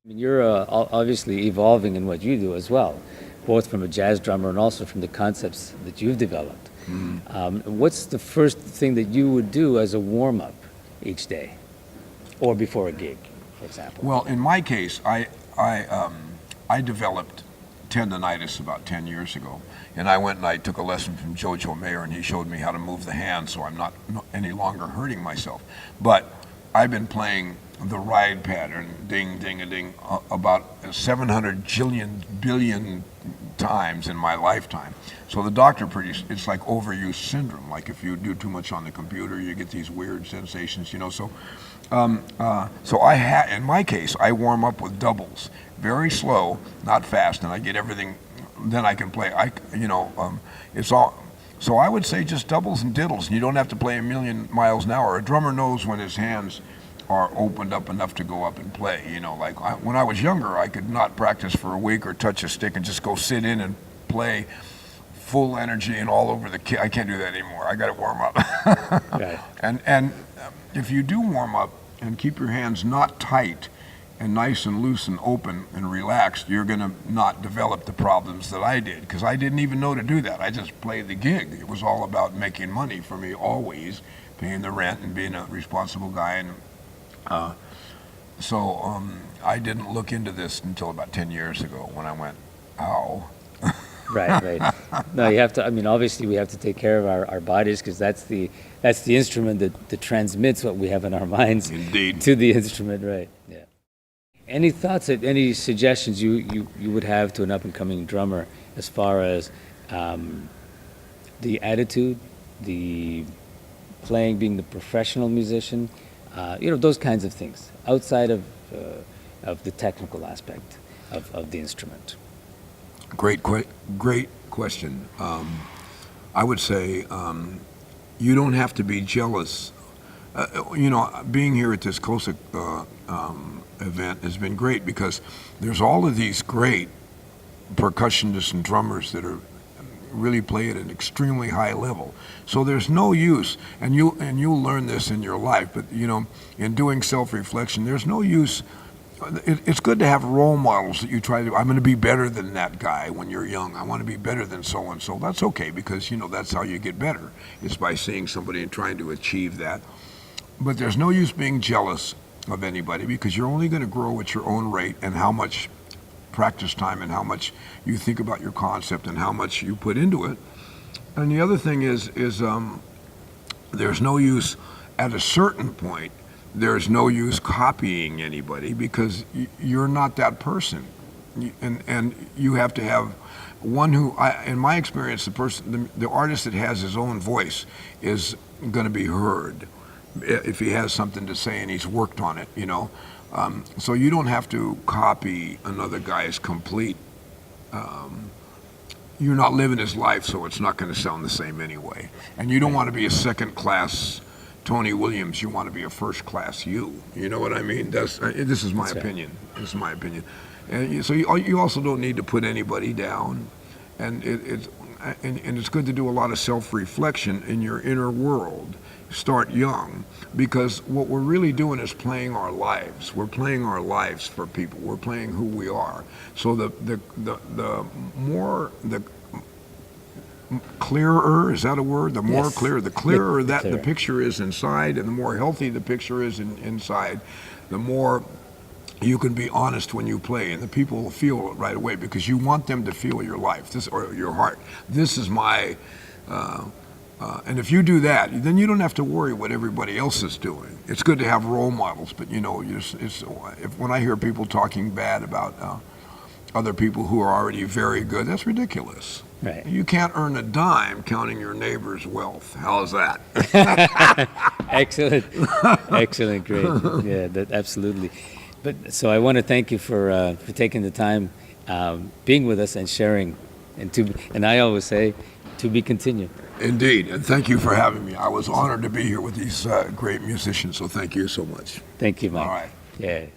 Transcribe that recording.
I mean, you're obviously evolving in what you do as well, both from a jazz drummer and also from the concepts that you've developed. What's the first thing that you would do as a warm-up each day, or before a gig, for example? Well, in my case, I developed tendonitis about 10 years ago, and I went and I took a lesson from Jojo Mayer, and he showed me how to move the hand so I'm not any longer hurting myself. But I've been playing the ride pattern, ding, ding, a ding, about 700 billion times in my lifetime. So the doctor it's like overuse syndrome. Like if you do too much on the computer, you get these weird sensations, you know. So, in my case, I warm up with doubles, very slow, not fast, and I get everything. Then I can play. It's all. So I would say just doubles and diddles, and you don't have to play a million miles an hour. A drummer knows when his hands are opened up enough to go up and play. You know, like when I was younger, I could not practice for a week or touch a stick and just go sit in and play full energy and all over the kit. I can't do that anymore. I got to warm up. Right. And if you do warm up and keep your hands not tight and nice and loose and open and relaxed, you're going to not develop the problems that I did, because I didn't even know to do that. I just played the gig. It was all about making money for me, always paying the rent and being a responsible guy. And I didn't look into this until about 10 years ago when I went, ow. Right. No, you have to. I mean, obviously, we have to take care of our bodies, because that's the instrument that transmits what we have in our minds. Indeed. To the instrument, right? Yeah. Any thoughts, any suggestions you would have to an up and coming drummer as far as the attitude, the playing, being the professional musician, those kinds of things outside of the technical aspect of the instrument? Great question. I would say you don't have to be jealous. Being here at this KoSA event has been great, because there's all of these great percussionists and drummers that are really play at an extremely high level. So there's no use, and you'll learn this in your life, but in doing self-reflection, there's no use. It's good to have role models that you try to, I'm going to be better than that guy when you're young. I want to be better than so-and-so. That's okay, because, that's how you get better. It's by seeing somebody and trying to achieve that. But there's no use being jealous of anybody, because you're only going to grow at your own rate, and how much practice time and how much you think about your concept and how much you put into it. And the other thing is there's no use at a certain point. There's no use copying anybody, because you're not that person, and you have to have one who, in my experience, the artist that has his own voice is going to be heard if he has something to say and he's worked on it. So you don't have to copy another guy's complete. You're not living his life, so it's not going to sound the same anyway. And you don't want to be a second-class Tony Williams. You want to be a first-class you. You know what I mean? This is my opinion. This is my opinion. And so you also don't need to put anybody down. And it's good to do a lot of self-reflection in your inner world. Start young, because what we're really doing is playing our lives. We're playing our lives for people. We're playing who we are. So the clearer, is that a word? The more Yes. clear, the clearer that clearer. the picture is inside, and the more healthy the picture is inside, the more you can be honest when you play, and the people will feel it right away, because you want them to feel your life, or your heart. This is my. And if you do that, then you don't have to worry what everybody else is doing. It's good to have role models, but when I hear people talking bad about other people who are already very good, that's ridiculous. Right. You can't earn a dime counting your neighbor's wealth. How's that? Excellent, great. Yeah, absolutely. But so I want to thank you for taking the time, being with us and sharing, and I always say, to be continued. Indeed, and thank you for having me. I was honored to be here with these great musicians, so thank you so much. Thank you, Mike. All right. Yes.